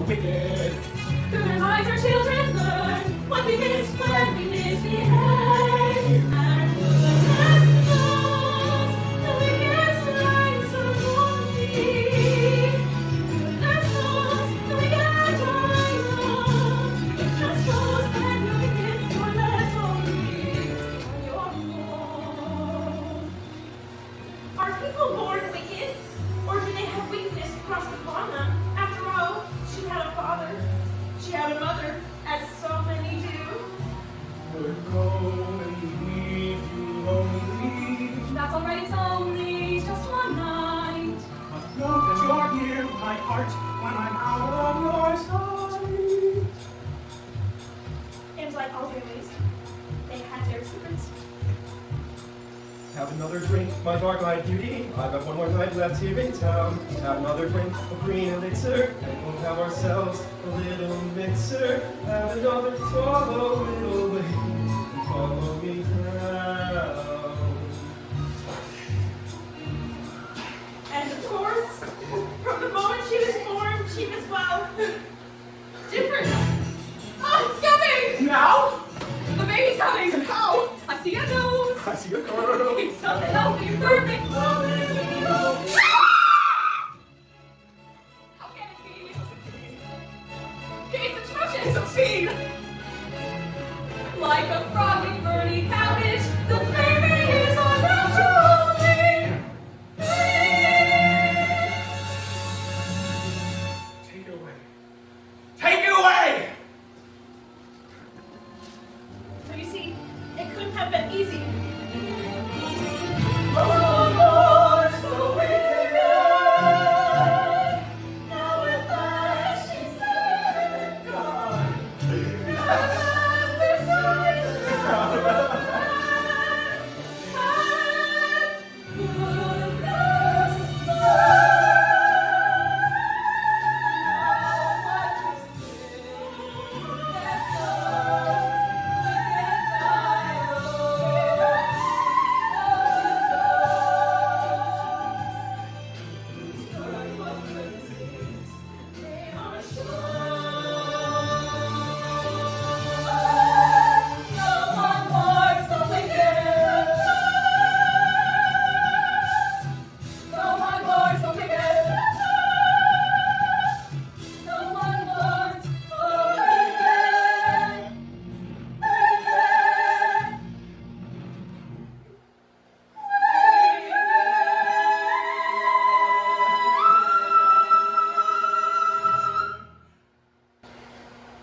wicked. Good advise our children learn what we miss when we misbehave. And goodness knows the wicked minds are lonely. Goodness knows the wicked are young. It just shows that you're wicked, you're left only on your own. Are people born wicked, or do they have weakness thrust upon them? After all, she had a father, she had a mother, as so many do. We're going to leave you lonely. That's alright, it's only just one night. But know that you're near my heart when I'm out of your sight. And like all families, they had their secrets. Have another drink, my dark-eyed beauty. I've got one more night left here in town. Have another drink of green elixir, and we'll have ourselves a little mixer. Have another swallow, little lady, and follow me down. And of course, from the moment she was born, she was, well, different. Oh, it's coming! Now? The baby's coming! How? I see a nose! I see a girl. It's so healthy, perfect! How can it be? It's atrocious! It's obscene. Like a froggy, ferny cabbage, the baby is unnaturally Take it away. Take it away! So you see, it couldn't have been easy. Oh, Lord, so wicked. Now at last she's gone.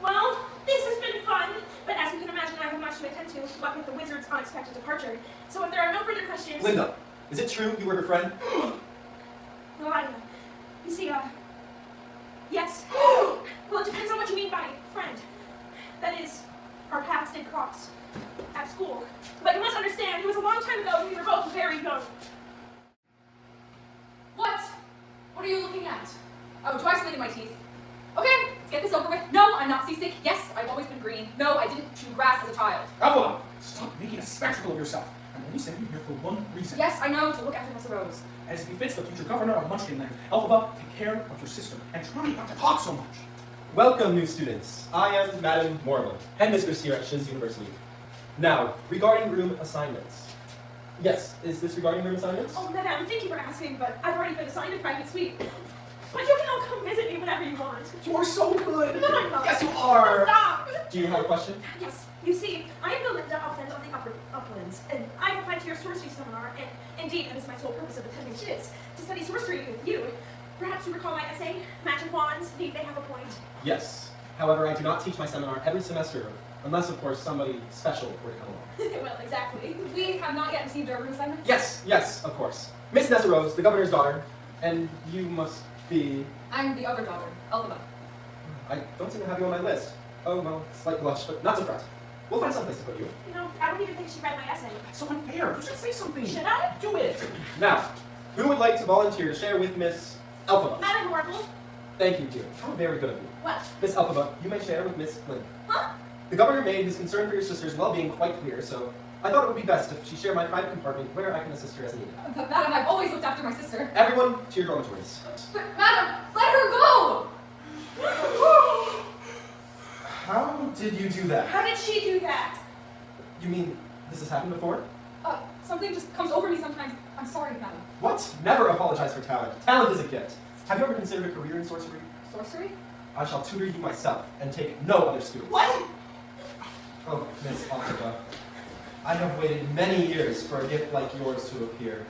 Well, this has been fun, but as you can imagine, I have much to attend to, what with the wizard's unexpected departure. So if there are no further questions... Linda, is it true you were her friend? Well, you see, yes. Well, it depends on what you mean by friend. That is, our paths did cross at school. But you must understand, it was a long time ago and we were both very young. What? What are you looking at? Oh, twice in my teeth. Okay, let's get this over with. No, I'm not seasick. Yes, I've always been green. No, I didn't chew grass as a child. Evelyn, stop making a spectacle of yourself. I'm only sending you here for one reason. Yes, I know, to look after Miss Rose. As befits the future governor of Munchkinland, Elphaba, take care of your sister and try not to talk so much. Welcome, new students. I am Madam Mormon, headmistress here at Shiz University. Now, regarding room assignments. Yes, is this regarding room assignments? Oh, madam, thank you for asking, but I've already been assigned a private suite. But you can all come visit me whenever you want. You are so good. No, I'm not. Yes, you are. Stop! Do you have a question? Yes, you see, I am Belinda Upland of the Uplands, and I've applied to your sorcery seminar, and indeed, it is my sole purpose of attending Shiz, to study sorcery with you. Perhaps you recall my essay, Magic Wands, need they have a point? Yes. However, I do not teach my seminar every semester, unless, of course, somebody special were to come along. Well, exactly. We have not yet received our room assignments. Yes, of course. Miss Nessa Rose, the governor's daughter, and you must be... I'm the other daughter, Elphaba. I don't seem to have you on my list. Oh, well, slight blush, but not to fret. We'll find someplace to put you. You know, I don't even think she read my essay. That's so unfair. You should say something. Should I? Do it. Now, who would like to volunteer to share with Miss Elphaba? Madam Marvel. Thank you, dear. How very good of you. What? Miss Elphaba, you may share with Miss Lynn. Huh? The governor made his concern for your sister's well-being quite clear, so I thought it would be best if she shared my private compartment where I can assist her as needed. But madam, I've always looked after my sister. Everyone to your dormitories. But madam, let her go! How did you do that? How did she do that? You mean this has happened before? Something just comes over me sometimes. I'm sorry, madam. What? Never apologize for talent. Talent is a gift. Have you ever considered a career in sorcery? Sorcery? I shall tutor you myself and take no other students. What? Oh, Miss Octava. I have waited many years for a gift like yours to appear.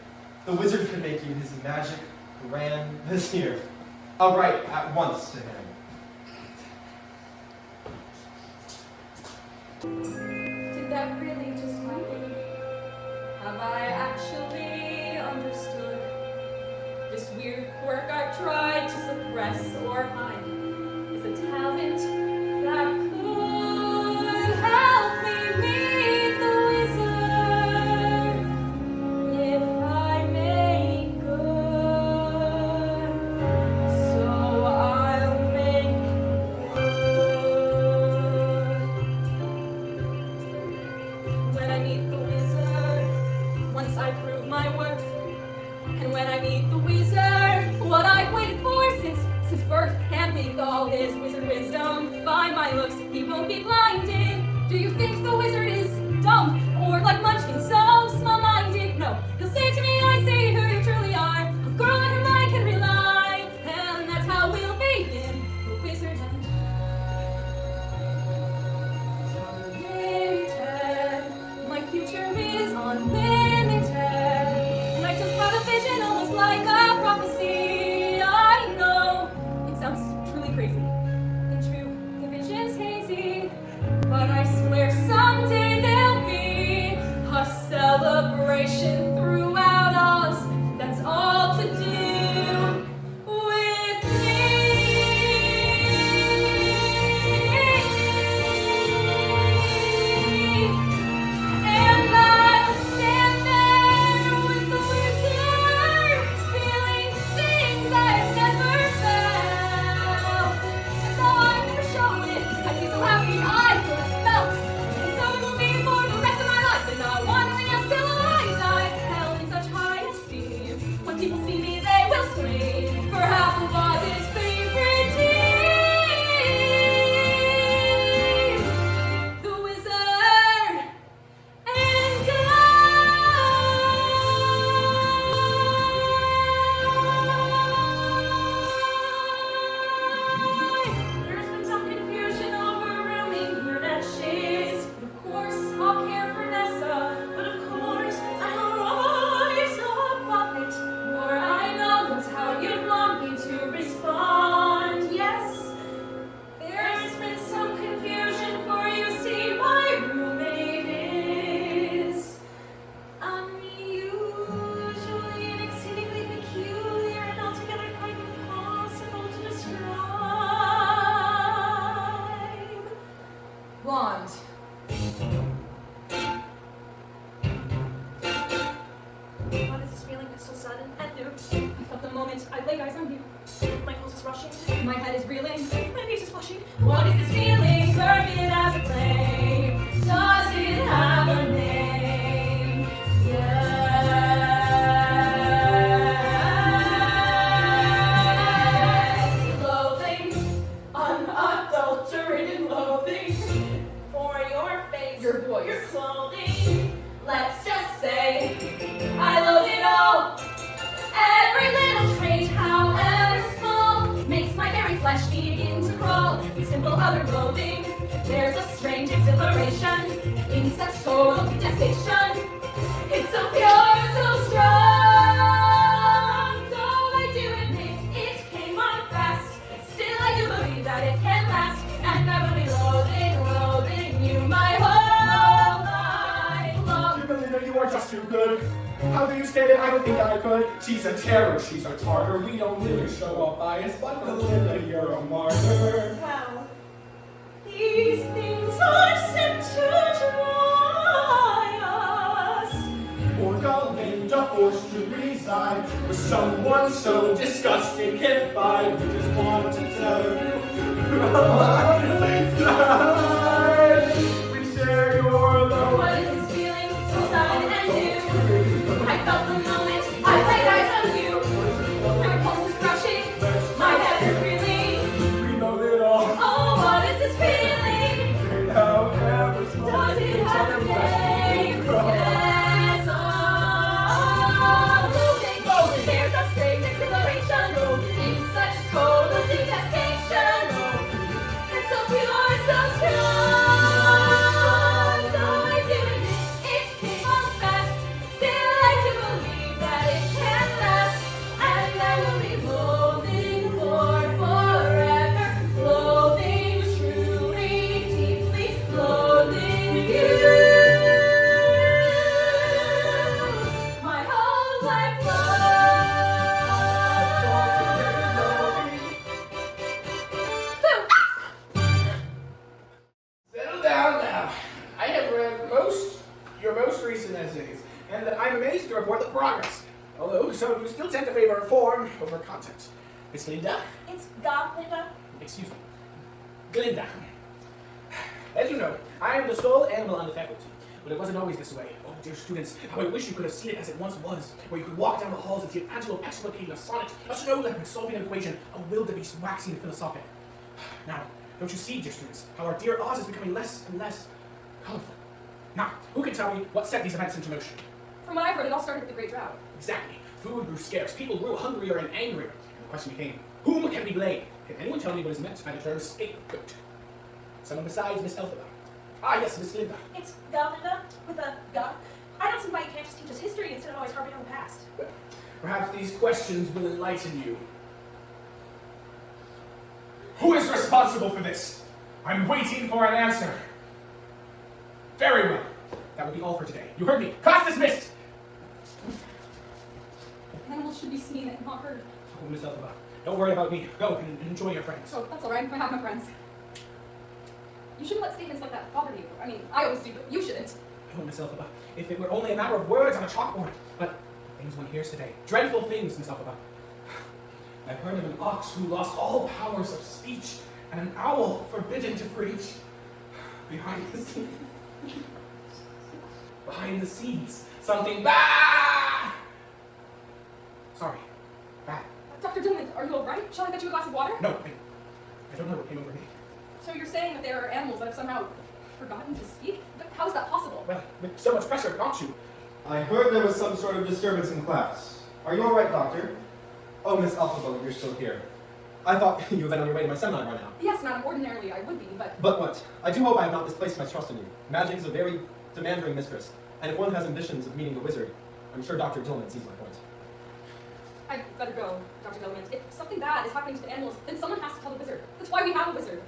The wizard could make you his magic grand vizier. I'll write at once to him. Did that really just happen? Have I actually understood? This weird quirk I've tried to suppress or hide is a talent that could help me meet the wizard if I make good. So I'll make good. When I meet the wizard, once I prove my worth, and when I meet the wizard, what I've waited for since birth, and with all his wizard wisdom, by my looks he won't be blinded. Do you think the wizard is dumb, or like Munchkin, so small-minded? No, he'll say to me, I say who you truly are, a girl on whom I can rely, and that's how we'll begin the wizard and unlimited. My future is unlimited, and I just had a vision almost like a prophecy. I know it sounds truly crazy, and true, the vision's hazy, but I swear someday there'll be a celebration throughout Oz. That's all to do with me. And I'll stand there with the wizard, feeling things I've never felt. And though I never show it, I'd be so happy I could have felt. And so it will be for the rest of my life, and not wondering else till I've held in such high esteem. When people see me, they will scream for half of Oz's favorite team, the wizard and There's been some confusion over rooming here at Shays. Of course, I'll care for Nessa, but of course, I'll rise above it. For I know that's how you'd want me to respond. Yes, there's been some confusion, for you see, my roommate is unusually and exceedingly peculiar and altogether quite impossible to describe. Blonde. What is this feeling that's so sudden and new? I felt the moment I laid eyes on you. My pulse is rushing. My head is reeling. My face is flushing. What is this feeling? Serve it as a flame. Does it have a name? Yes. Loathing, unadulterated loathing For your face, Your voice. your clothing. Let's just say I loathe it all. Every little trait, however small, makes my very flesh begin to crawl. In simple utter loathing, there's a strange exhilaration in such total detestation. It's so pure and so strong. Though I do admit it came on fast, still I do believe that it can last. And I will be loathing you my whole life long. Belinda, you are just too good. How do you stand it? I don't think I could. She's a terror, she's a tartar. We don't really show up bias, but Belinda, you're a martyr. Well, these things are sent to try us. Poor Belinda forced to reside with someone so disgusting can't find. We just want to tell you. We share your love. What is this feeling so sudden and new? I felt the moment I laid eyes on you. My pulse is rushing, my head is reeling. We know it all. Oh, what is this feeling? so you still tend to favor form over content. Miss Glinda? It's Glinda. Excuse me. Glinda. As you know, I am the sole animal on the faculty, but it wasn't always this way. Oh, dear students, how I wish you could have seen it as it once was, where you could walk down the halls and see an antelope explicating a sonnet, a snow leopard solving an equation, a wildebeest waxing philosophic. Now, don't you see, dear students, how our dear Oz is becoming less and less colorful? Now, who can tell me what set these events into motion? From what I've heard, it all started with the Great Drought. Exactly. Food grew scarce, people grew hungrier and angrier. And the question became, whom can we blame? Can anyone tell me what is meant by the term scapegoat? Someone besides Miss Elphaba. Ah, yes, Miss Glinda. It's Glinda with a G. I don't see why you can't just teach us history instead of always harping on the past. Well, perhaps these questions will enlighten you. Who is responsible for this? I'm waiting for an answer. Very well. That will be all for today. You heard me. Class dismissed! Animals should be seen and not heard. Oh, Miss Elphaba, don't worry about me. Go and enjoy your friends. So that's all right. I have no friends. You shouldn't let statements like that bother you. I mean, I always do, but you shouldn't. Oh, Miss Elphaba, if it were only a matter of words on a chalkboard. But things one hears today. Dreadful things, Miss Elphaba. I've heard of an ox who lost all powers of speech, and an owl forbidden to preach. Behind the scenes. Behind the scenes. Something bad! Sorry. Bad. Dr. Dillman, are you all right? Shall I get you a glass of water? No, I don't know what came over me. So you're saying that there are animals that have somehow forgotten to speak? But how is that possible? Well, with so much pressure, aren't you? I heard there was some sort of disturbance in class. Are you all right, Doctor? Oh, Miss Elphaba, you're still here. I thought you had been on your way to my seminar by now. Yes, madam, ordinarily I would be, but... But what? I do hope I have not misplaced my trust in you. Magic is a very demanding mistress, and if one has ambitions of meeting a wizard, I'm sure Dr. Dillman sees my point. I'd better go, Dr. Dillman. If something bad is happening to the animals, then someone has to tell the wizard. That's why we have a wizard.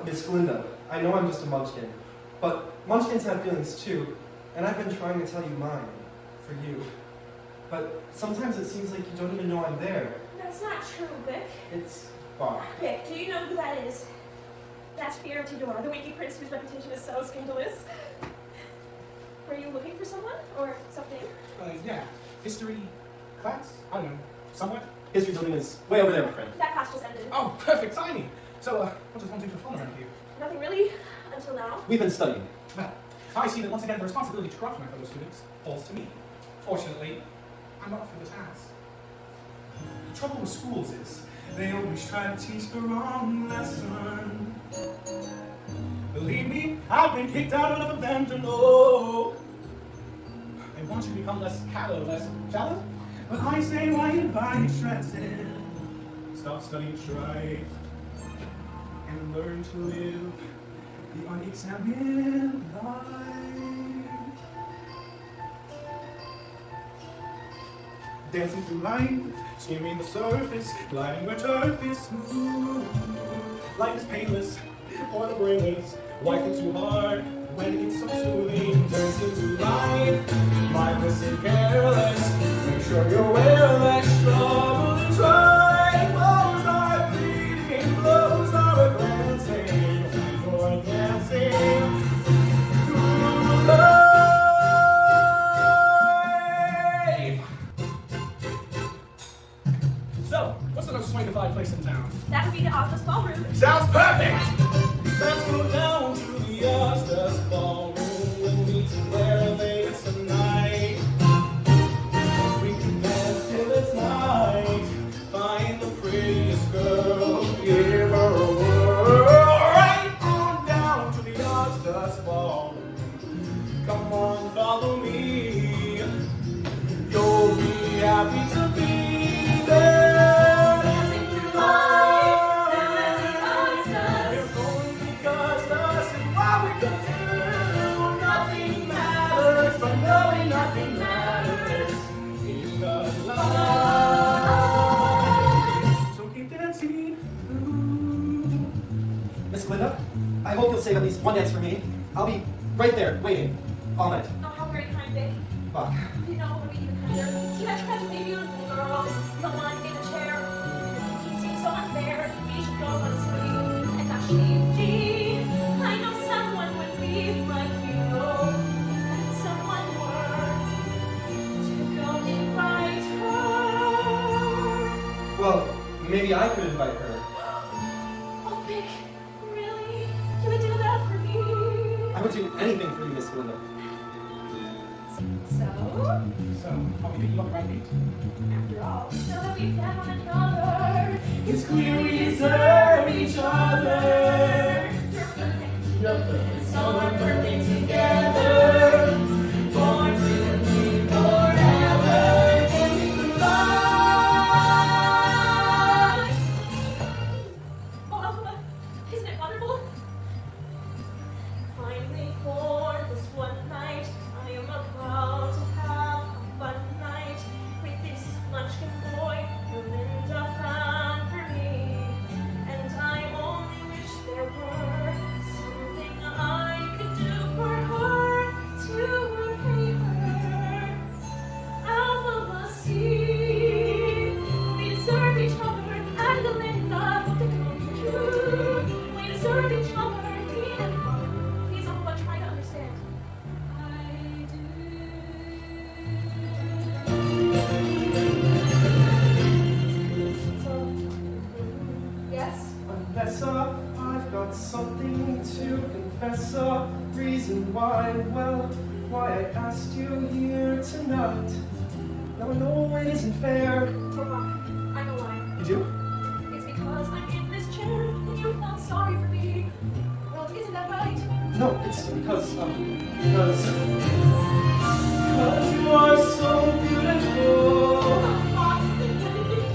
Miss Glinda, I know I'm just a munchkin, but munchkins have feelings too, and I've been trying to tell you mine, for you. But sometimes it seems like you don't even know I'm there. That's not true, Vic. It's Bach. Vic, do you know who that is? That's Pierre Tidor, the winky prince whose reputation is so scandalous. Were you looking for someone or something? Yeah. History class? I don't know. Somewhat? History building is way over there, my friend. That class just ended. Oh, perfect timing. So, what does one do for fun around here? Nothing really, until now. We've been studying. Well, I see that once again the responsibility to corrupt my fellow students falls to me. Fortunately, I'm up for the task. The trouble with schools is they always try to teach the wrong lesson. Believe me, I've been kicked out enough of them to know. They want you to become less callow, less shallow. But I say, why you buy interested? Stop studying strife and learn to live the unexamined life. Dancing through life, skimming the surface, gliding where turf is smooth. Life is painless, or the brainless. Why think too hard when it's so soothing? Turns into life, mindless and careless. Make sure you're aware that trouble is right. Blows are bleeding, blows are glancing. You're dancing through life. So, what's the most swingified place in town? That would be the Osmos Ballroom. Sounds perfect! Let's go down to the Oscars ballroom and meet where late tonight. We can dance till it's night. Find the prettiest girl, give her a whirl. Right on down to the Oscars ballroom. Come on, follow me. You'll be happy to be there. Miss Glinda, I hope you'll save at least one dance for me. I'll be right there, waiting, all night. Oh, how very kind, Vic. Bach. You know what would be even kinder? See that tragically beautiful girl, the one in the chair. He seems so unfair. We should go on screen. And actually, I know someone would be my hero. If someone were to go in Well, maybe I could invite her. Oh, Vic, really? You would do that for me? I would do anything for you, Miss Glinda. So, So, are we picking you up the right beat? after all, now that we've found one another, It's clear we deserve each other. you're perfect. So we're perfect together. Born to live forever. And goodbye. Oh, Alpha, isn't it wonderful? Finally, for this one night, I am about to have a fun night with this munchkin boy Melinda found for me. And I only wish there were something I could do for her to repay her. Alpha, see, we deserve each other, and Melinda hope to come true. We deserve each other, me and Father. Please, Alpha, try to understand. I do. So, yes? Confess up, I've got something to confess up. Reason why, well, why I asked you here tonight. Now I know it isn't fair. Hold on. I know why. You do? It's because I'm in this chair and you felt sorry for me. Well, isn't that right? No, it's because you are so beautiful.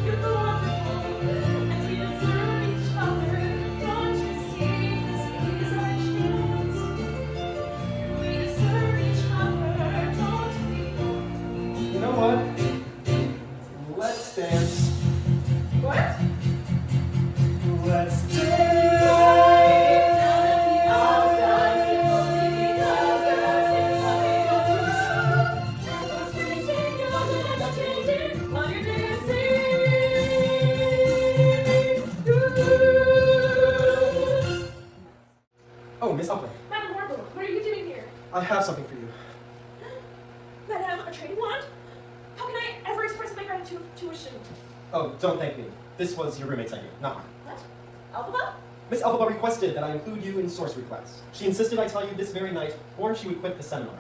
You're wonderful, and we deserve each other. Don't you see? This is our chance. We deserve each other, don't we? You know what? Let's dance. What? Let's dance. Oh, Miss Upler, Madam Warble, what are you doing here? I have something for you. Madam, a training wand? How can I ever express my gratitude to a shoe? Oh, don't thank me. This was your roommate's idea, not mine. What? Alphaba? Miss Elphaba requested that I include you in sorcery class. She insisted I tell you this very night, or she would quit the seminar.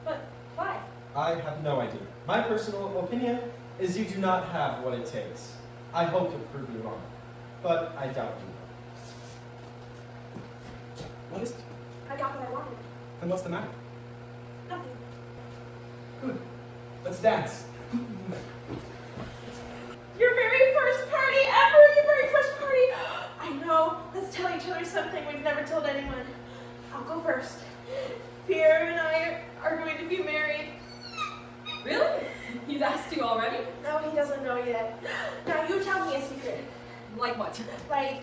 But why? I have no idea. My personal opinion is you do not have what it takes. I hope to prove you wrong, but I doubt you will. What is it? I got what I wanted. Then what's the matter? Nothing. Good. Let's dance. Your very first party ever! Your very first party! I know. Let's tell each other something we've never told anyone. I'll go first. Pierre and I are going to be married. Really? He's asked you already? No, he doesn't know yet. Now you tell me a secret. Like what? Like,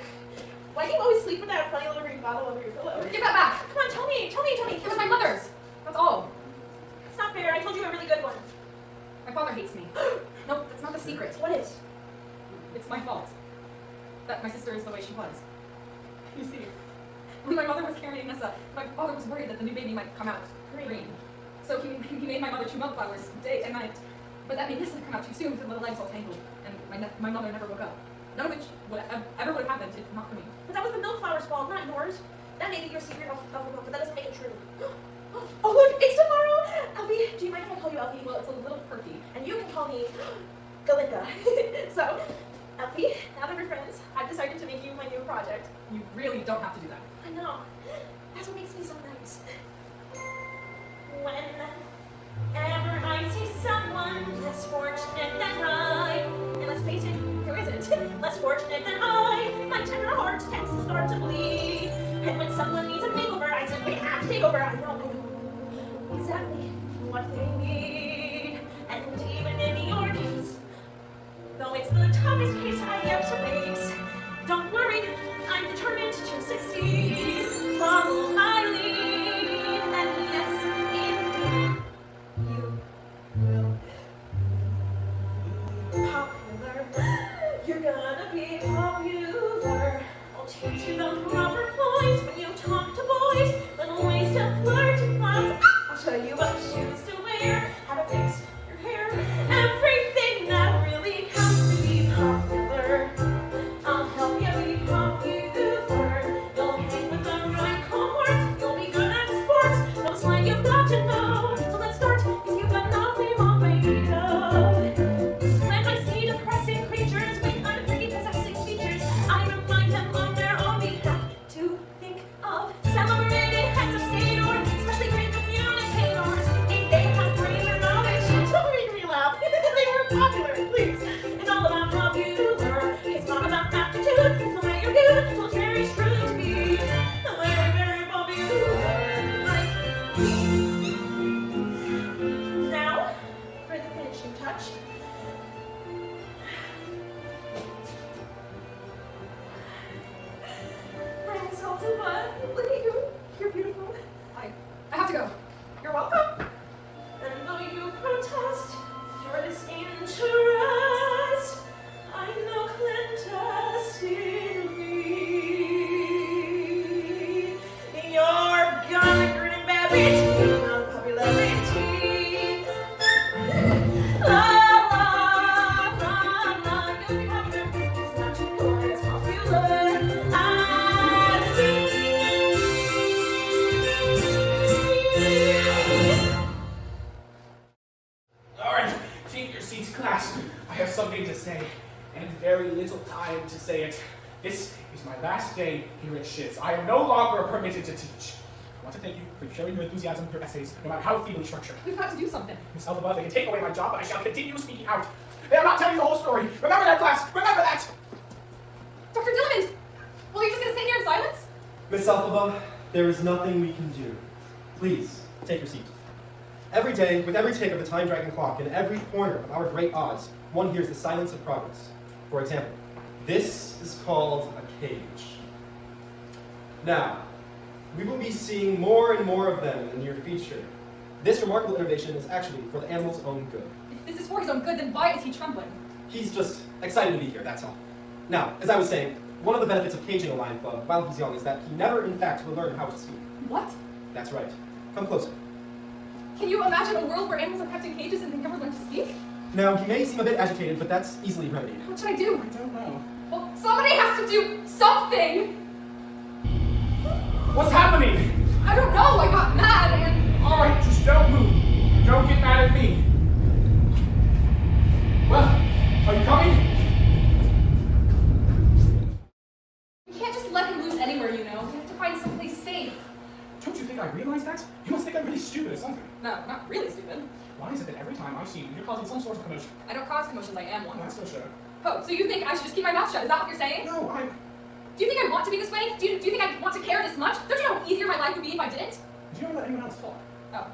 why do you always sleep with that funny little green bottle over your pillow? Give that back! Come on, tell me. It was my mother's! That's all. It's not fair. I told you a really good one. My father hates me. No, that's not the secret. What is? It's my fault. That my sister is the way she was. You see, when my mother was carrying Nessa, my father was worried that the new baby might come out green. So he made my mother chew milkflowers day and night. But that made Nessa come out too soon with her little legs all tangled. And my mother never woke up. None of which ever would have happened if not for me. But that was the milkflower's fault, not yours. That may be your secret of the book, but that doesn't make it true. Oh look, it's tomorrow! Alfie, do you mind if I call you Alfie? Well, it's a little perky. And you can call me Galinda. So, Alfie, now that we're friends, I've decided to make you my new project. You really don't have to do that. I know. That's what makes me so nice. Whenever I see someone less fortunate than I, and let's face it, who isn't? Less fortunate than I, my tender heart tends to start to bleed. And when someone needs a makeover, I simply have to take over. I know exactly what they need. And even in your case, though it's the toughest case I have to face, don't worry, I'm determined to succeed. Follow my lead, and yes, indeed, you will be popular. You're gonna be popular. I'll teach you the proper points when you talk to boys, little ways to flirt and fuss. I'll show you what shoes to wear, how to fix your hair, everything that really counts to be popular. Alpha, look at you. You're beautiful. I have to go. You're welcome. And though you protest your disinterest, I know Clintus in me. You're gonna grin bad bitch, you know popularity. La la la la, you'll be happy it's not your as popular as me. All right, take your seats, class. I have something to say, and very little time to say it. This is my last day here at Shiz. I am no longer permitted to teach. I want to thank you for sharing your enthusiasm with your essays, no matter how feebly structured. We've got to do something. Miss Elphaba, they can take away my job, but I shall continue speaking out. They are not telling you the whole story. Remember that, class. Remember that. Dr. Dillamond! Well, you're just gonna sit here in silence? Miss Elphaba, there is nothing we can do. Please, take your seat. Every day, with every tick of the time-dragging clock, in every corner of our great Oz, one hears the silence of progress. For example, this is called a cage. Now, we will be seeing more and more of them in the near future. This remarkable innovation is actually for the animal's own good. If this is for his own good, then why is he trembling? He's just excited to be here, that's all. Now, as I was saying, one of the benefits of caging a lion cub while he's young is that he never, in fact, will learn how to speak. What? That's right. Come closer. Can you imagine a world where animals are kept in cages and they never learn to speak? Now, he may seem a bit agitated, but that's easily remedied. What should I do? I don't know. Well, somebody has to do something! What's happening? I don't know, I got mad and... All right, just don't move. And don't get mad at me. Well, are you coming? You can't just let him loose anywhere, you know. You have to find someplace safe. Don't you think I realize that? You must think I'm really stupid or something. No, not really stupid. Why is it that every time I see you, you're causing some sort of commotion? I don't cause commotions, I am Well, one. that's so sure. Oh, so you think I should just keep my mouth shut? Is that what you're saying? No, I'm... Do you think I want to be this way? Do you think I want to care this much? Don't you know how easier my life would be if I didn't? Do you ever let anyone else talk? Oh,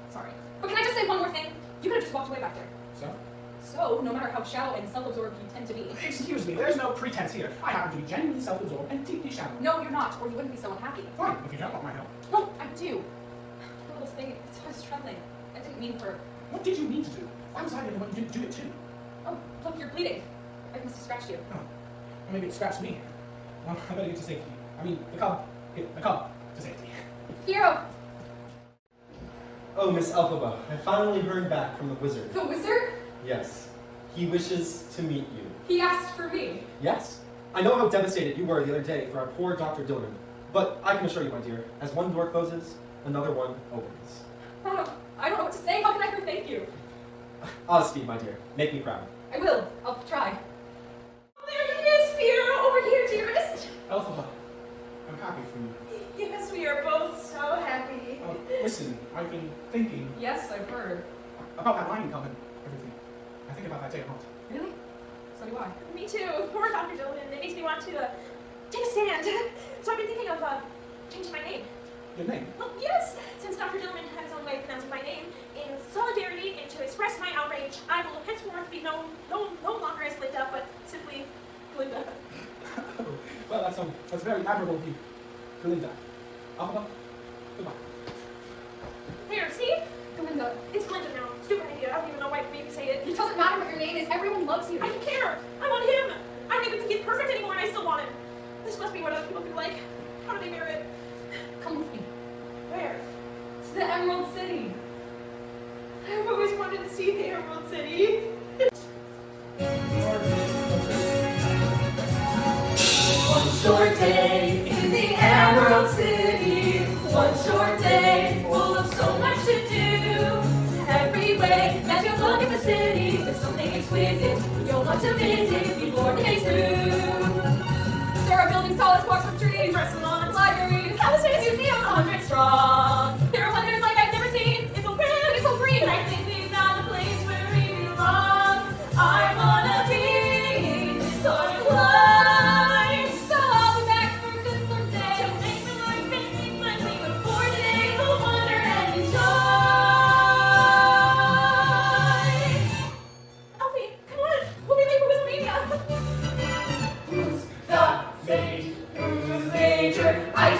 sorry. But can I just say one more thing? You could have just walked away back there. So? So, no matter how shallow and self-absorbed you tend to be. Excuse me, there's no pretense here. I happen to be genuinely self-absorbed and deeply shallow. No, you're not, or you wouldn't be so unhappy. Fine, if you don't want my help. No, I do. The little thing, it's why I was trembling. I didn't mean for... What did you need to do? Why was I the one you didn't do it to? Oh, look, you're bleeding. I must have scratched you. Oh, or maybe it scratched me. Well, I better get to safety. I mean, the cub. Get the cub to safety. Hero! Oh, Miss Elphaba, I finally heard back from the wizard. The wizard? Yes. He wishes to meet you. He asked for me. Yes. I know how devastated you were the other day for our poor Dr. Dillamond, but I can assure you, my dear, as one door closes, another one opens. I don't know what to say. How can I ever thank you? Ozdfeed, my dear. Make me proud. I will. I'll try. There he is, Fear, over here, dearest. Elphaba, I'm happy for you. Yes, we are both so happy. Oh, listen, I've been thinking Yes, I've heard. about that lion cub and everything. I think about that day a lot. Really? So do I. Me too. Poor Dr. Dillamond. It makes me want to take a stand. So I've been thinking of changing my name. Your name? Well, yes, since Dr. Dillamond had his own way of pronouncing my name, in solidarity and to express my outrage, I will henceforth be known no longer as Glinda, but simply Glinda. Well, that's very admirable of you. Glinda. Elphaba, goodbye. There, see? Glinda, It's Glinda now. Stupid idea. I don't even know why I made me say it. it doesn't matter what your name is. Everyone loves you. I don't care. I want him. I don't even think he's perfect anymore, and I still want him. This must be what other people feel like. How do they merit? Come with me. Where? To the Emerald City. I've always wanted to see the Emerald City. One short day in the Emerald City. One short day full of so much to do. Every way that you look at the city, there's something exquisite you'll want to visit before the day's through. There are buildings tall as squash from trees, restaurants, libraries, houses, museums, 100 strong. There are wonders like I've never seen. It's so grand, it's so green. I think we found a place where we belong. I wanna be this our life. So I'll be back for good someday. To make the Lord fancy friendly, but for today we'll wonder and enjoy. Alfie, come on. We'll be late for WrestleMania. Who's the sage? Who's the major? I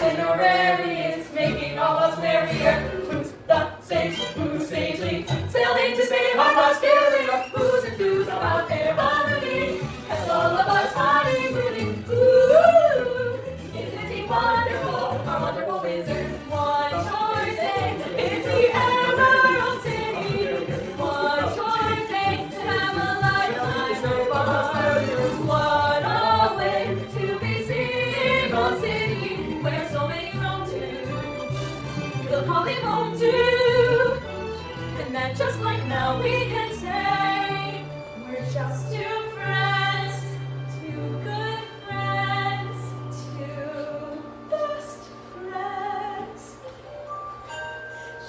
call it home to. And then just like now we can say, we're just two friends, two good friends, two best friends,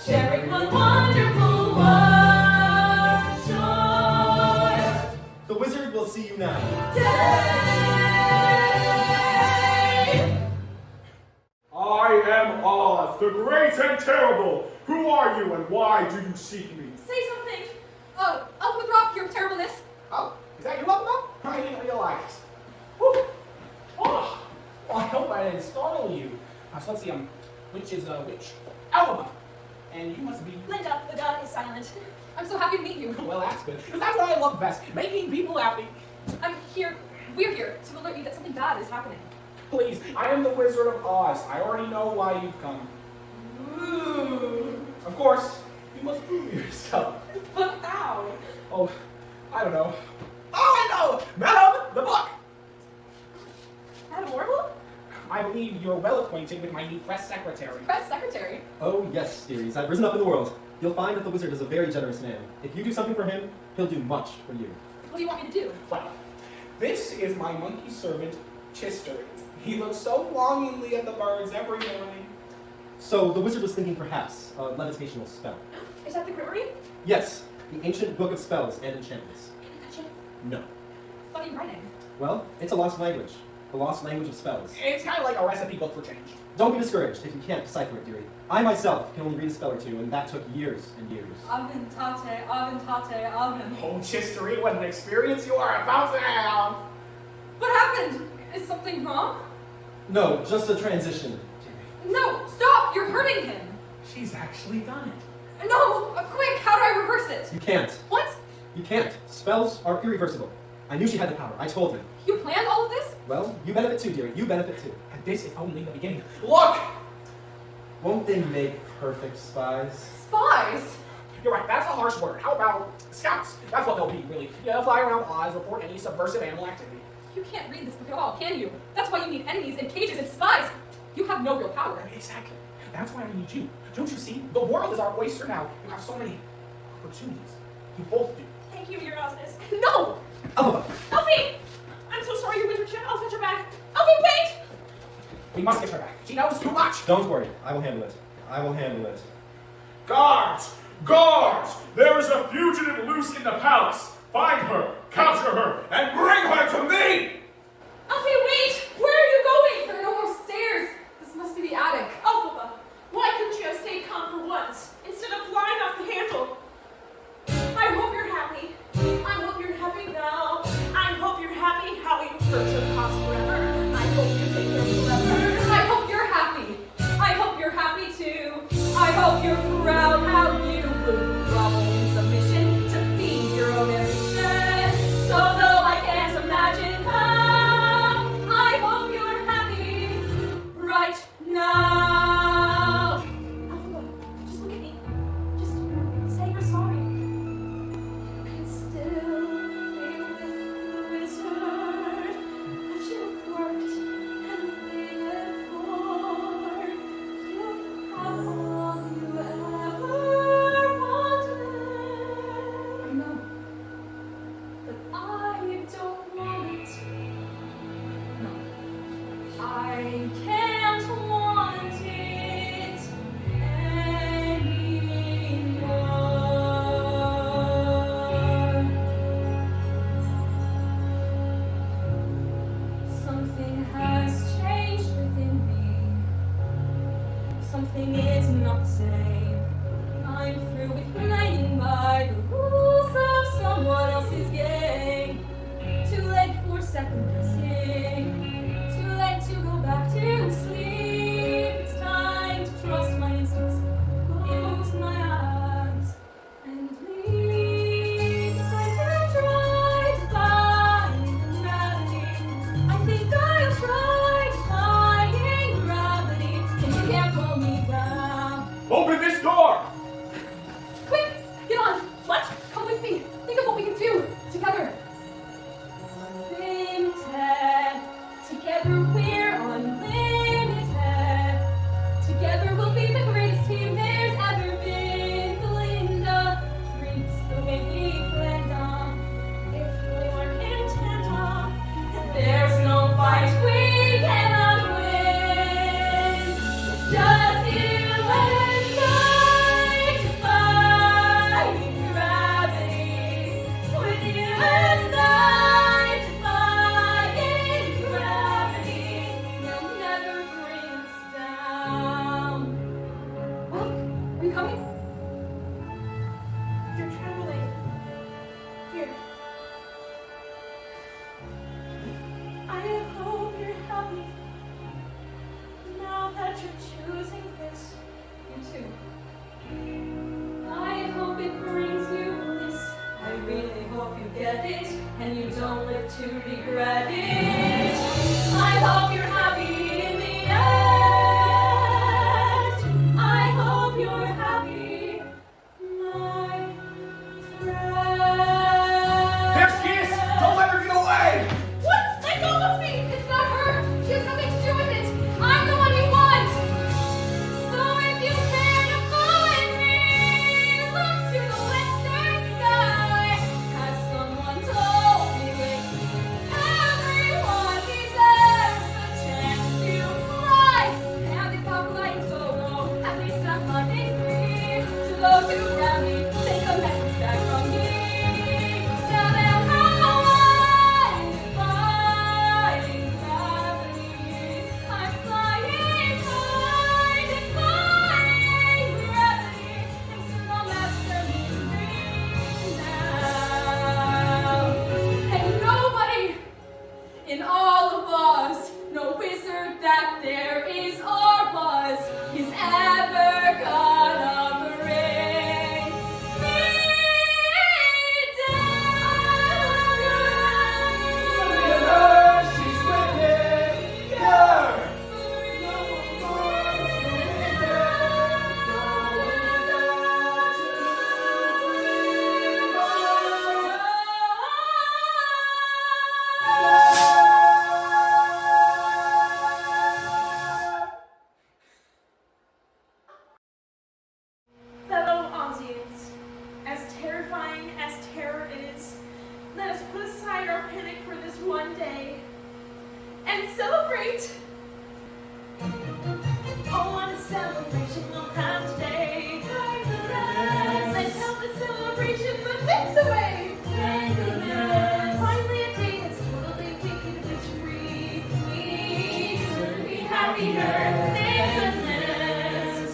sharing one wonderful one joy. The wizard will see you now. I am Oz, the great and terrible. Who are you and why do you seek me? Say something. Elphaba, your terribleness. Oh, is that you, Elphaba? I didn't realize. Woo. Oh, well, I hope I didn't startle you. So let's see, which is which? Elphaba. And you must be... Linda, the god is silent. I'm so happy to meet you. Well, that's good. Because that's what I love best. Making people happy. We're here to alert you that something bad is happening. Please, I am the Wizard of Oz. I already know why you've come. Of course, you must prove yourself. But how? Oh, I don't know. Oh, I know! Madam, the book! Madam Orville? I believe you're well acquainted with my new press secretary. Press secretary? Oh, yes, dearies. I've risen up in the world. You'll find that the wizard is a very generous man. If you do something for him, he'll do much for you. What do you want me to do? Well, this is my monkey servant, Chister. He looks so longingly at the birds every morning. So, the wizard was thinking perhaps a levitational spell. Is that the Grimoire? Yes, the ancient book of spells and enchantments. Can I touch it? No. What are you writing? Well, it's a lost language. The lost language of spells. It's kind of like a recipe book for change. Don't be discouraged if you can't decipher it, dearie. I myself can only read a spell or two, and that took years and years. Oven tate, oven tate, oven. Oh, Chistery, what an experience you are about to have! What happened? Is something wrong? No, just a transition, dearie. No, stop! You're hurting him! She's actually done it. No! Quick, how do I reverse it? You can't. What? You can't. Spells are irreversible. I knew she had the power. I told her. You planned all of this? Well, you benefit too, dearie. You benefit too. And this is only the beginning. Look! Won't they make perfect spies? Spies? You're right, that's a harsh word. How about scouts? That's what they'll be, really. Yeah, they'll fly around Oz, report any subversive animal activity. You can't read this book at all, can you? That's why you need enemies and cages and spies. You have no real power. Exactly. That's why I need you. Don't you see? The world is our oyster now. You have so many opportunities. You both do. Thank you, Your Osnes. No! Elphaba! Elfie! I'm so sorry, Your Wizardship. I'll fetch her back. Elfie, wait! We must get her back. She knows too much. Don't worry. I will handle it. I will handle it. Guards! Guards! There is a fugitive loose in the palace. Find her, capture her, and bring her to me! Elfie, wait! Where are you going? There are no more stairs. This must be the attic. Elphaba, why couldn't you have stayed calm for once, instead of flying off the handle? I hope you're happy. I hope you're happy now. I hope you're happy how you hurt your cause forever. I hope you take your forever. I hope you're happy. I hope you're happy too. I hope you're proud how you would grovel in submission to feed your own ambition. So though I can't imagine how, I hope you're happy right now. Elphaba, just look at me. Just say you're sorry. You can still be with the wizard that you've worked and waited for. You have all you ever wanted. I know, but I don't want it. No, I can't want it anymore. Something has changed within me. Something is not the same. I'm through with playing by the rules of someone else's game. Too late for second guessing. Too late to go back to sleep. It's time to trust my instincts. Close my eyes and leave. I can try to find gravity. I think I'll try defying gravity. And you can't pull me down. Open this door! Quick, to regret it. I hope you're happy in the end. I hope you're happy, my friend. There she is! Don't let her get away! What? Let go of me! It's not her! She has nothing to do with it! I'm the one you want! So if you care to find me, look to the western sky. Has someone told you it? Everyone deserves a chance to fly. And if I'm flying so low, at least I'm flying free. To those who ground me, take a message back from me. Tell them how I defying gravity. I'm flying high, defying gravity. And so I'll master me now. And nobody in all of Oz, no wizard that there is or was, is ever gonna bring me down. She's with me. Yeah. Fellow Ozians, as terrifying as terror is, let us put aside our panic for this one day and celebrate. Oh, what a celebration we'll have today. Let's help the celebration put this away. Thank goodness. Finally a day that's totally wicked witch free. We couldn't be happier. Thank goodness.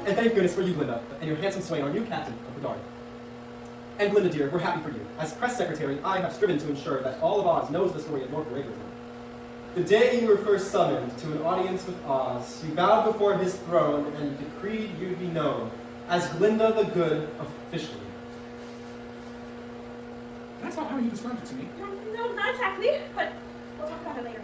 And thank goodness for you, Glinda, and your handsome swain, our new captain of the guard. And Glinda, dear, we're happy for you. As press secretary, I have striven to ensure that all of Oz knows the story of Lord Gregory. The day you were first summoned to an audience with Oz, you bowed before his throne and decreed you be known as Glinda the Good officially. That's not how you described it to me. No, not exactly, but we'll talk about it later.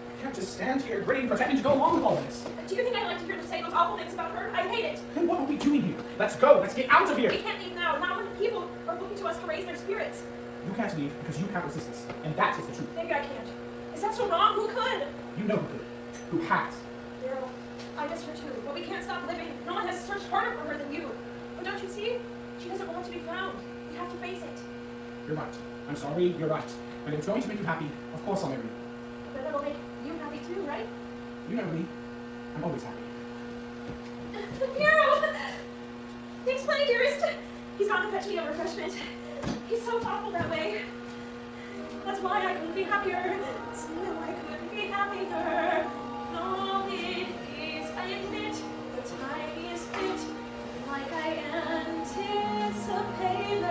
I can't just stand here grinning, pretending to go along with all this. Do you think I'd like to hear them say those awful things about her? I hate it. Then what are we doing here? Let's go. Let's get out of We here. can't leave now, not when people are looking to us to raise their spirits. You can't leave because you can't resist this. And that is the truth. Maybe I can't. Is that so wrong? Who could? You know who could. Who has. Daryl, I miss her too, but we can't stop living. No one has searched harder for her than you. But don't you see? She doesn't want to be found. We have to face it. You're right. I'm sorry, you're right. But if it's going to make you happy, of course I'll marry you. But that'll make you happy too, right? You know me. I'm always happy. Piero! Thanks plenty, dearest. He's gone to fetch me a refreshment. He's so thoughtful that way. That's why I couldn't be happier. Still, I couldn't be happier. No, it is, I admit, the tiniest bit like I anticipated.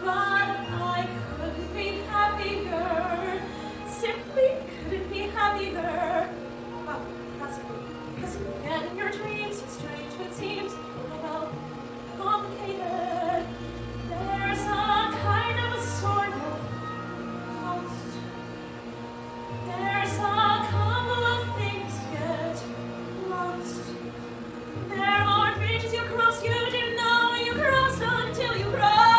But I couldn't be happier. Simply couldn't be happier. Well, possibly. Because again, in your dreams, so strange what seems, well, complicated. There's a kind of a sort of ghost. There's a couple of things get lost. There are bridges you cross you didn't know you crossed until you cross.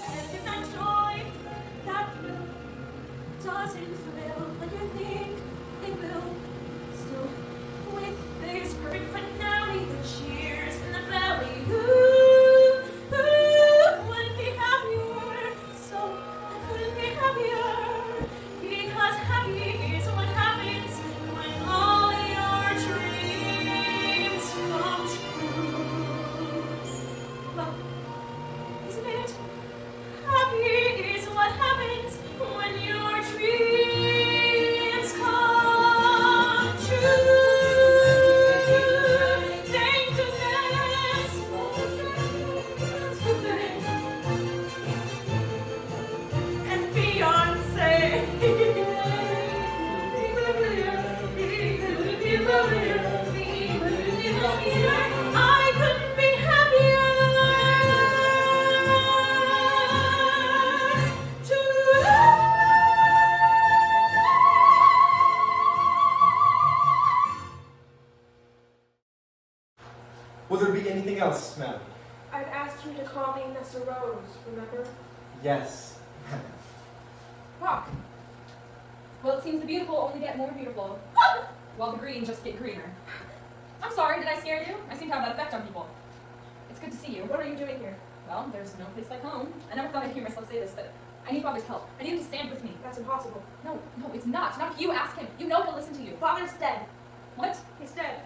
And if that joy, that will, doesn't thrill like you think it will, still with this perfect finale, the cheers in the belly, who wouldn't be happier? So I couldn't be happier, because happy is what happens when all your dreams come true. Well, isn't it? Happy is what happens when your dreams Yes. Rock. Well, it seems the beautiful only get more beautiful, while the green just get greener. I'm sorry, did I scare you? I seem to have that effect on people. It's good to see you. What are you doing here? Well, there's no place like home. I never thought I'd hear myself say this, but I need Father's help. I need him to stand with me. That's impossible. No, it's not. Not if you ask him. You know he'll listen to you. Father's dead. What? He's dead.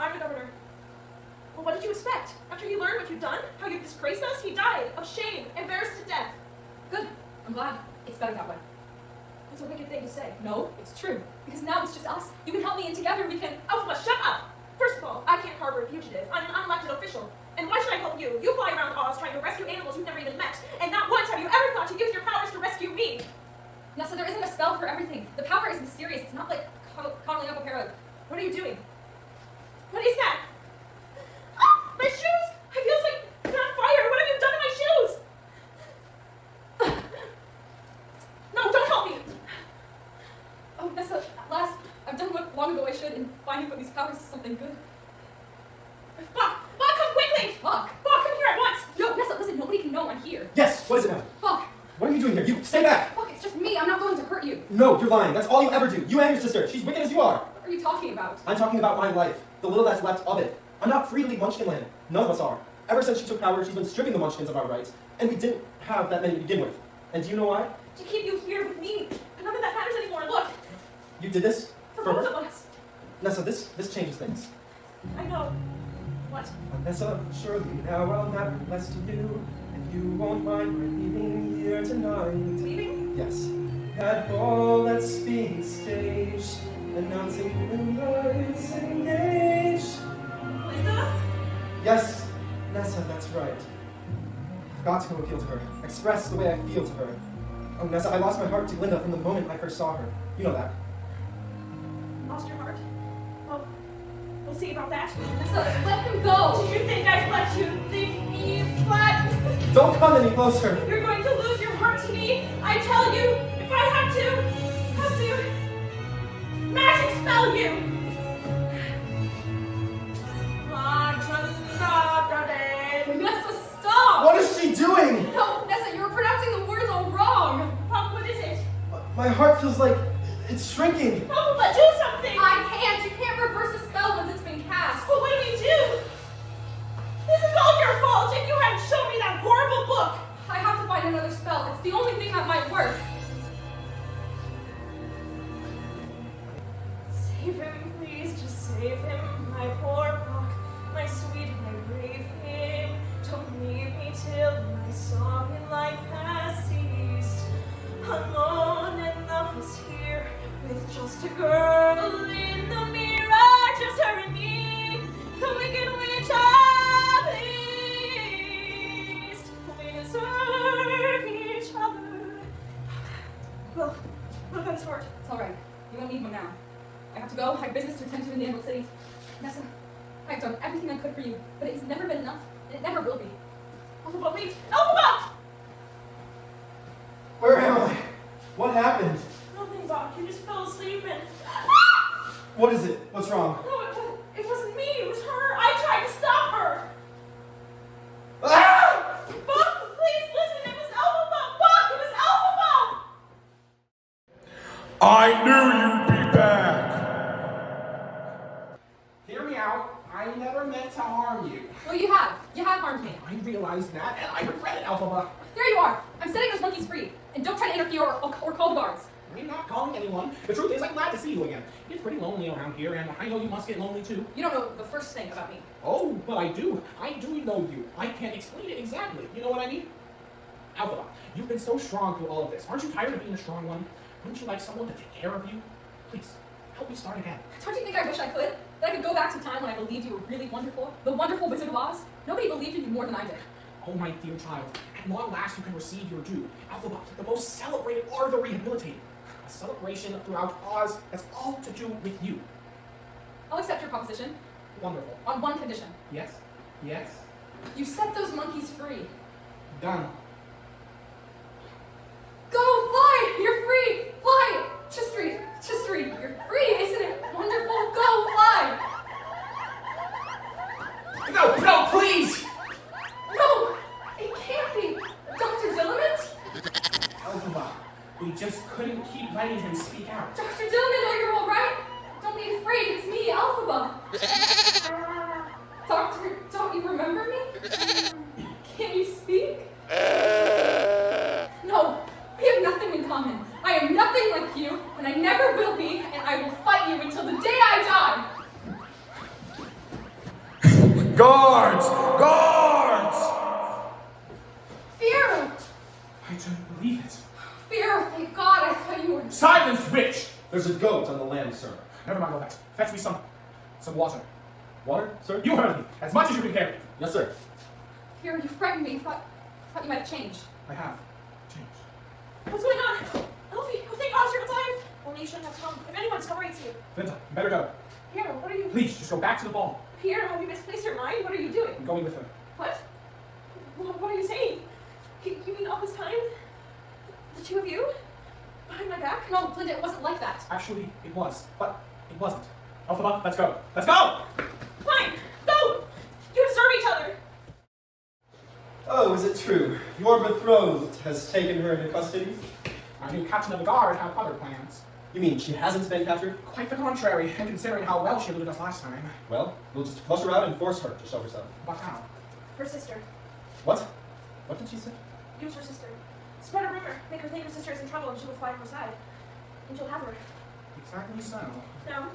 I'm the governor. Well, what did you expect? After he learned what you've done, how you've disgraced us, he died of shame, embarrassed to death. Good. I'm glad. It's better that way. It's a wicked thing to say. No, it's true. Because now it's just us. You can help me, and together we can. Alpha, shut up! First of all, I can't harbor a fugitive. I'm an unelected official. And why should I help you? You fly around Oz trying to rescue animals you've never even met. And not once have you ever thought to use your powers to rescue me. Nessa, there isn't a spell for everything. The power is mysterious. It's not like coddling up a pair of. What are you doing? What is that? Ah, my shoes! I feel like they're on fire. What have you done to my shoes? No, don't help me. Oh, Nessa, at last, I've done what long ago I should in finding what these powers is something good. Buck, come quickly! Fuck! Buck, come here at once! Yo, Nessa, listen, nobody can know I'm here. Yes, what is it now? Fuck! What are you doing here? You stay back! Fuck, it's just me. I'm not going to hurt you. No, you're lying. That's all you ever do. You and your sister. She's wicked as you are. What are you talking about? I'm talking about my life. The little that's left of it. I'm not free to leave Munchkin Land. None of us are. Ever since she took power, she's been stripping the Munchkins of our rights. And we didn't have that many to begin with. And do you know why? To keep you here with me. But none of that matters anymore. Look, You did this? for For both her? of us. Nessa, this changes things. I know. What? Nessa, surely now I'll matter less to you. And you won't mind my leaving here tonight. Leaving? Yes. That ball that's being staged, announcing the lights engaged. Linda? Yes, Nessa, that's right. I've got to go appeal to her, express the way I feel to her. Oh, Nessa, I lost my heart to Linda from the moment I first saw her. You know that. Lost your heart? Well, we'll see about that. Nessa, let him go! Did you think I'd let you leave me flat? Don't come any closer! You're going to lose your heart to me. I tell you, if I have to magic spell you. Nessa, stop! What is she doing? No, Nessa, you're pronouncing the words all wrong! Pop, what is it? My heart feels like it's shrinking. Papa, but do something. I can't! You can't reverse a spell once it's been cast! But what do we do? This is all your fault. If you hadn't shown me that horrible book. I have to find another spell. It's the only thing that might work. Save him, please, just save him. My poor Puck, my sweet, my brave him. Don't leave me till my sobbing life has ceased. Alone and loveless here, with just a girl in the mirror, just her and me, the wicked witch of the East. We deserve each other. Well, what about his heart? It's alright. You don't need one now. I have to go. I have business to attend to in the Emerald City. Nessa, I've done everything I could for you, but it's never been enough, and it never will be. Alphabet, wait! Alphabet! Where am I? What happened? Nothing, Doc. You just fell asleep and... What is it? What's wrong? No, it wasn't me. It was her. I tried to stop her. Ah! Buck, please listen. It was Alphabet. Buck, it was Alphabet. I knew you'd be back. Hear me out. I never meant to harm you. Well, you have. You have harmed me. I realized that, and I regret it, Alphaba. There you are. I'm setting those monkeys free. And don't try to interfere or call the guards. I'm not calling anyone. The truth is, I'm glad to see you again. It's pretty lonely around here, and I know you must get lonely too. You don't know the first thing about me. Oh, but I do. I do know you. I can't explain it exactly. You know what I mean? Alphaba, you've been so strong through all of this. Aren't you tired of being the strong one? Wouldn't you like someone to take care of you? Please, help me start again. Don't you think I wish I could? That I could go back to time when I believed you were really wonderful? The wonderful Wizard of Oz? Nobody believed in you more than I did. Oh, my dear child, at long last you can receive your due. Alphaba, the most celebrated art of the rehabilitated. A celebration throughout Oz that's all to do with you. I'll accept your proposition. Wonderful. On one condition. Yes? Yes? You set those monkeys free. Done. Go, fly! You're free! Fly! Chistry! Chistry! You're free! Isn't it wonderful? Go, fly! No, no, please! No! It can't be! Dr. Dillamond? We just couldn't keep letting him speak out. Dr. Dillman, are you all right? Don't be afraid, it's me, Alphaba. Doctor, don't you remember me? Can you speak? No, we have nothing in common. I am nothing like you, and I never will be, and I will fight you until the day I die. Guards! Guards! Fear! I don't believe it. Fear, thank God, I thought you were... Silence, witch! There's a goat on the land, sir. Never mind all that. Fetch me some water. Water, sir? You heard me. As much as you can carry. Yes, sir. Fear, you frightened me. Thought you might have changed. I have changed. What's going on? Elfie, oh thank God, you're alive! Only you shouldn't have come. If anyone separates you. Linda, you better go. Piero, what are you... Please, just go back to the ball. Piero, have you misplaced your mind? What are you doing? I'm going with her. What? What are you saying? You mean all this time? The two of you? Behind my back? No, Linda, it wasn't like that. Actually, it was, but it wasn't. Alphaba, let's go. Let's go! Fine, go! You deserve each other! Oh, is it true? Your betrothed has taken her into custody? Our new captain of the guard had other plans. You mean she hasn't been captured? Quite the contrary, and considering how well she eluded us last time. Well, we'll just flush her out and force her to show herself. But how? Her sister. What? What did she say? Use her sister. Spread a rumor. Make her think her sister is in trouble and she will fly on her side. And you'll have her. Exactly so. Now,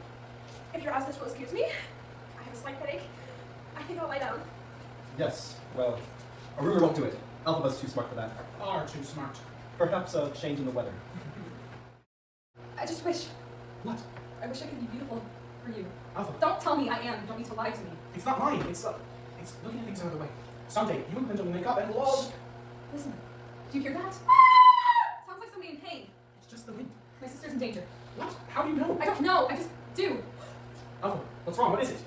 if your Osmus will excuse me, I have a slight headache. I think I'll lie down. Yes, well, a rumor won't do it. Alphaba's too smart for that. Are too smart. Perhaps a change in the weather. I just wish What? I wish I could be beautiful for you. Alphaba, Don't tell me I am. You don't need to lie to me. it's not mine. It's looking at things another way. Someday, you and Linda will make up and we'll all... Listen, do you hear that? Sounds like somebody in pain. It's just the wind. My sister's in danger. What? How do you know? I don't know. I just do. Alphaba, what's wrong? What is it?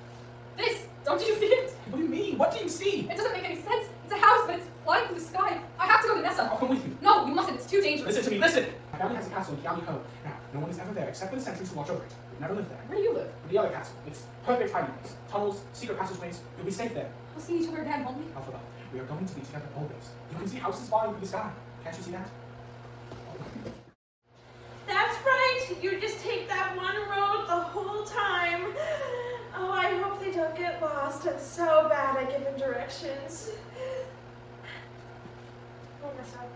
This. Don't you see it? What do you mean? What do you see? It doesn't make any sense. It's a house, but it's flying through the sky. I have to go to Nessa. I'll come with you. No, you mustn't. It's too dangerous. Listen to me, listen! My family has a castle in Kiami Cove. Now, no one is ever there except for the sentries who watch over it. We never lived there. Where do you live? The other castle. It's perfect hiding place. Tunnels, secret passageways. You'll be safe there. We'll see each other again, won't we? Alphaba, we are going to be together always. You can see houses flying through the sky. Can't you see that? That's right! You just take that one road the whole time. Oh, I hope they don't get lost. I'm so bad at giving directions. Oh, mess up.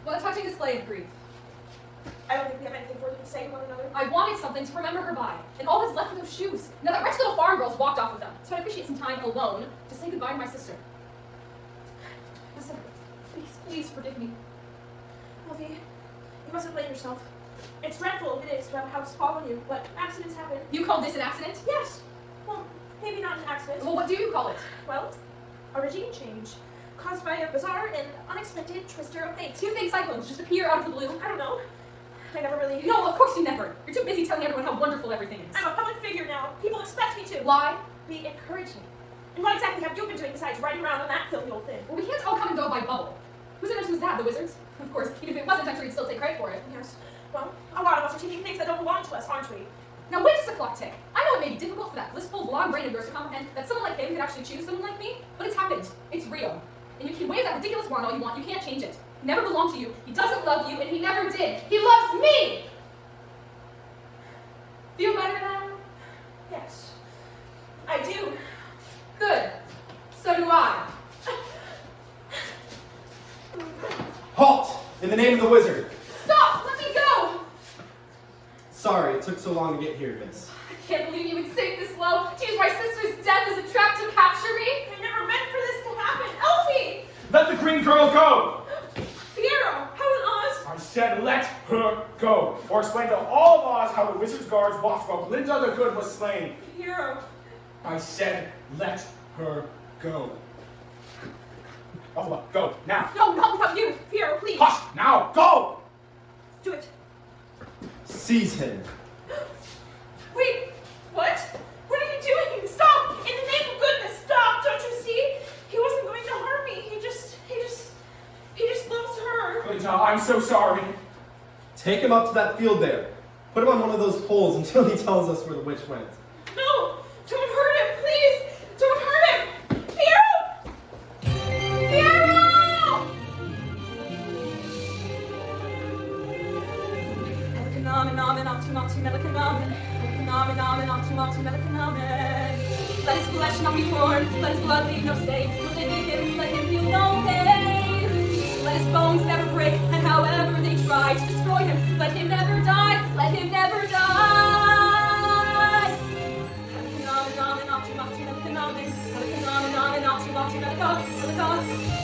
What a touching display of grief. I don't think we have anything further to say to one another. I wanted something to remember her by, and all that's left are those shoes. Now that wretched little farm girl's walked off with them, so I'd appreciate some time alone to say goodbye to my sister. Listen, please forgive me. Elfie, you mustn't blame yourself. It's dreadful, it is, to have a house fall on you, but accidents happen. You called this an accident? Yes. Well, maybe not an accident. Well, what do you call it? Well, a regime change caused by a bizarre and unexpected twister of fate. Do you think cyclones just appear out of the blue? I don't know. I never really... No, of course you never. You're too busy telling everyone how wonderful everything is. I'm a public figure now. People expect me to. Why? Be encouraging. And what exactly have you been doing besides riding around on that filthy old thing? Well, we can't all come and go by bubble. Whose invention was that? The wizards? Of course, even if it wasn't, I'm sure you'd still take credit for it. Yes. Well, a lot of us are taking things that don't belong to us, aren't we? Now wait just a clock tick. I know it may be difficult for that blissful blonde brain of yours to comprehend that someone like him could actually choose someone like me, but it's happened. It's real. And you can wave that ridiculous wand all you want, you can't change it. He never belonged to you, he doesn't love you, and he never did. He loves me! Feel better now? Yes. I do. Good. So do I. Halt! In the name of the wizard! Stop! Let me go! Sorry, it took so long to get here, miss. I can't believe you would sink this low to use my sister's death as a trap to capture me. I never meant for this to happen. Elfie! Let the green girl go! Fiero! How in Oz? I said let her go, or explain to all of Oz how the wizard's guards watched while Glinda the Good was slain. Fiero. I said let her go. Alphaba, go, now. No, not without you. Fiero, please. Hush, now, go! Do it. Seize him. Wait, what? What are you doing? Stop! In the name of goodness, stop! Don't you see? He wasn't going to harm me. He just loves her. Glinda, I'm so sorry. Take him up to that field there. Put him on one of those poles until he tells us where the witch went. No! Don't hurt him, please! Don't hurt him! Fiero! Fiero! Let his flesh not be torn, let his blood leave no stain. Within him, let him feel no pain. Let his bones never break, and however they try to destroy him, let him never die, let him never die.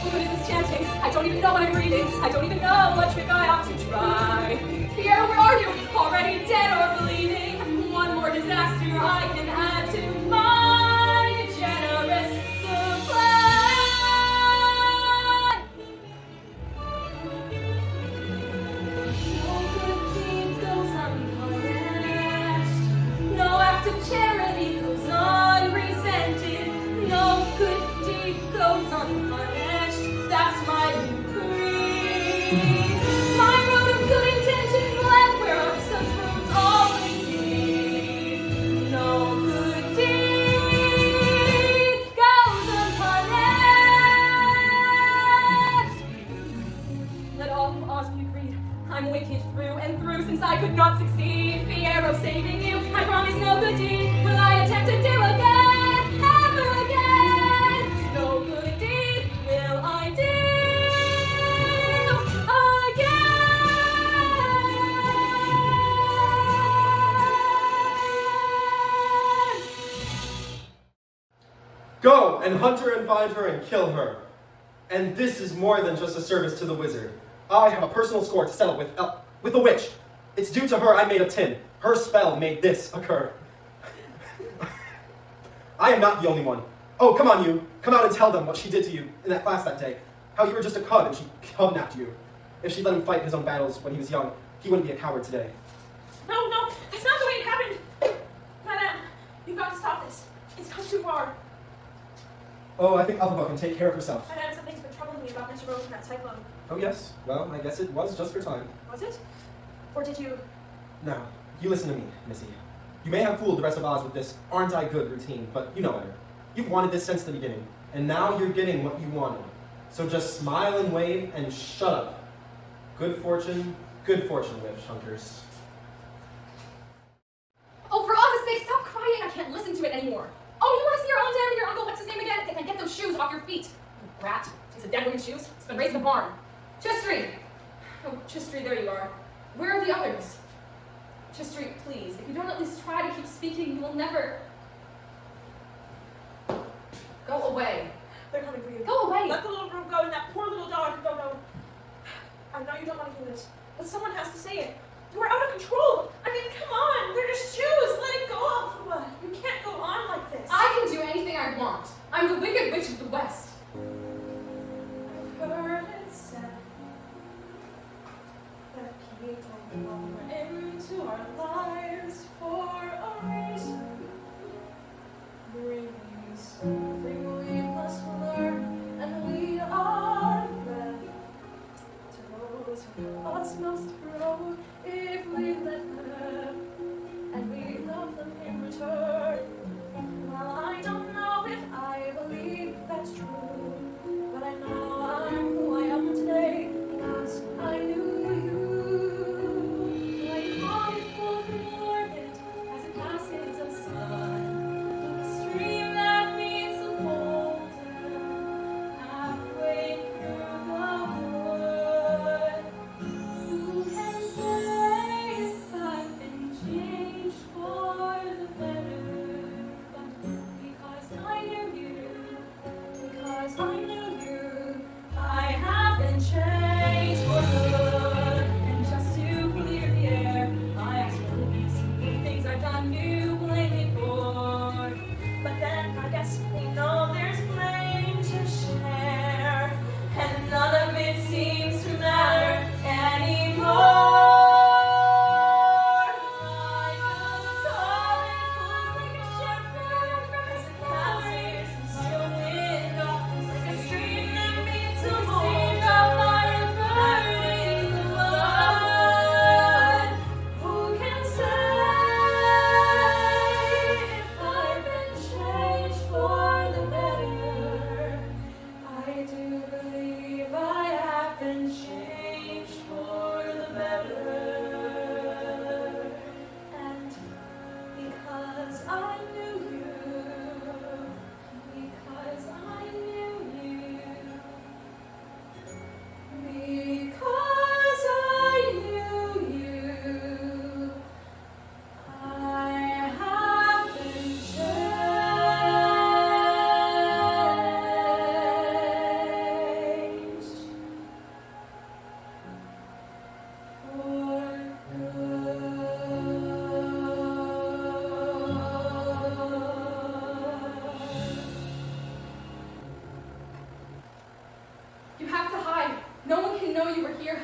What is this chanting? I don't even know what I'm reading. I don't even know what trick I ought to try. Pierre, where are you? Already dead or bleeding? One more disaster I can add to my generous supply. No good deed goes unpunished. No act of charity goes unresented. No good deed goes unpunished. That's my decree. My road of good intentions led where such roads always lead. No good deed goes unpunished. Let all of Oz be agreed. I'm wicked through and through since I could not succeed. Fierro saving you, I promise no good deed will I attempt to do again, ever again. No good deed will I do again. Go and hunt her and find her and kill her. And this is more than just a service to the wizard. I have a personal score to settle with the witch. It's due to her I made of tin. Her spell made this occur. I am not the only one. Oh, come on, you. Come out and tell them what she did to you in that class that day. How you were just a cub and she kidnapped you. If she'd let him fight his own battles when he was young, he wouldn't be a coward today. No, that's not the way it happened. Madame, you've got to stop this. It's come too far. Oh, I think Alphaba can take care of herself. Madame, something's been troubling me about Mr. Rose and that cyclone. Oh, yes? Well, I guess it was just for time. Was it? Or did you... Now, you listen to me, Missy. You may have fooled the rest of Oz with this aren't I good routine, but you know better. You've wanted this since the beginning, and now you're getting what you wanted. So just smile and wave and shut up. Good fortune, witch hunters. Oh, for Oz's sake, stop crying. I can't listen to it anymore. Oh, you want to see your own dad and your uncle, what's his name again? And get those shoes off your feet. You brat. Takes a dead woman's shoes. It's been raised in a barn. Chistry. Oh, Chistry, there you are. Where are the others? Chistry, please, if you don't at least try to keep speaking, you will never... Go away. They're coming for you. Go away. Let the little girl go and that poor little dog. No. I know you don't want to hear this, but someone has to say it. You are out of control. I mean, come on. They're just shoes. Let it go, Alphaba. You can't go on like this. I can do anything I want. I'm the Wicked Witch of the West. I've heard it said that people come into our lives for a reason, bringing something we must learn, and we are ready to those who us must grow if we let them, and we love them in return. Well, I don't know if I believe that's true, but I know I'm who I am today because I knew you. Like comet moving orbit as it passes a sun, like a stream that meets a boulder halfway through the wood. Who can say if I've been changed for the better? But because I knew you, because I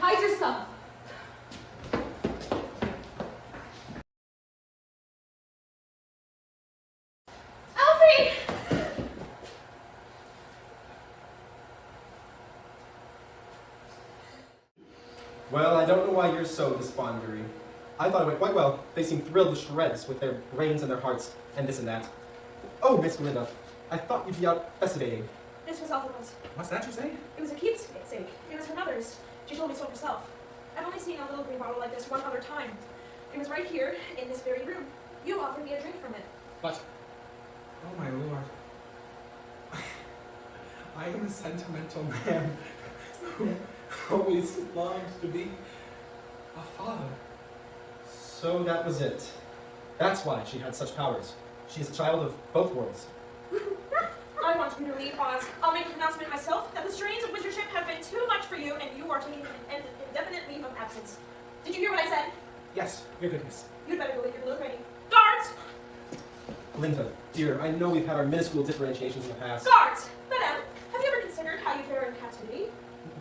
hide yourself. Alfie! Well, I don't know why you're so despondary. I thought it went quite well. They seemed thrilled to shreds with their brains and their hearts, and this and that. Oh, Miss Glinda, I thought you'd be out festivating. This was all it was. What's that you say? It was a keepsake. It was her mother's. She told me so herself. I've only seen a little green bottle like this one other time. It was right here in this very room. You offered me a drink from it. But, oh my lord. I am a sentimental man who always longed to be a father. So that was it. That's why she had such powers. She is a child of both worlds. I want you to leave Oz. I'll make an announcement myself that the strains of wizardship have been too much for you and you are taking an indefinite leave of absence. Did you hear what I said? Yes, your goodness. You'd better go leave your little training. Guards! Glinda, dear, I know we've had our minuscule differentiations in the past. Guards! Madame, have you ever considered how you fare in captivity?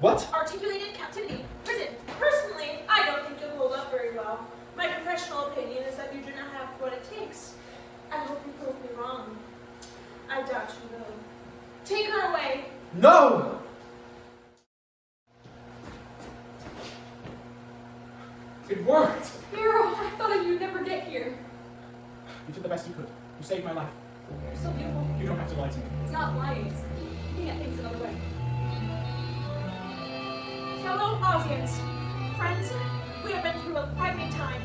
What? Articulated captivity. Prison. Personally, I don't think you'll hold up very well. My professional opinion is that you do not have what it takes. I hope you prove me wrong. I doubt you will. Take her away. No! It worked! Hero, I thought you'd never get here. You did the best you could. You saved my life. You're so beautiful. You don't have to lie to me. It's not lying, it's looking at things another way. Fellow Ozians, friends, we have been through a frightening time.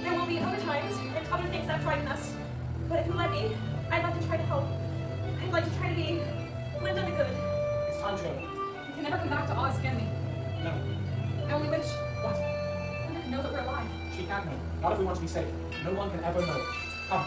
There will be other times and other things that frighten us. But if you let me, I'd like to try to help. I'd like to try to be Glinda the Good. It's time to go. We can never come back to Oz, can we? No. I only wish What? Glinda could know that we're alive. She can't know. Not if we want to be safe. No one can ever know. Come.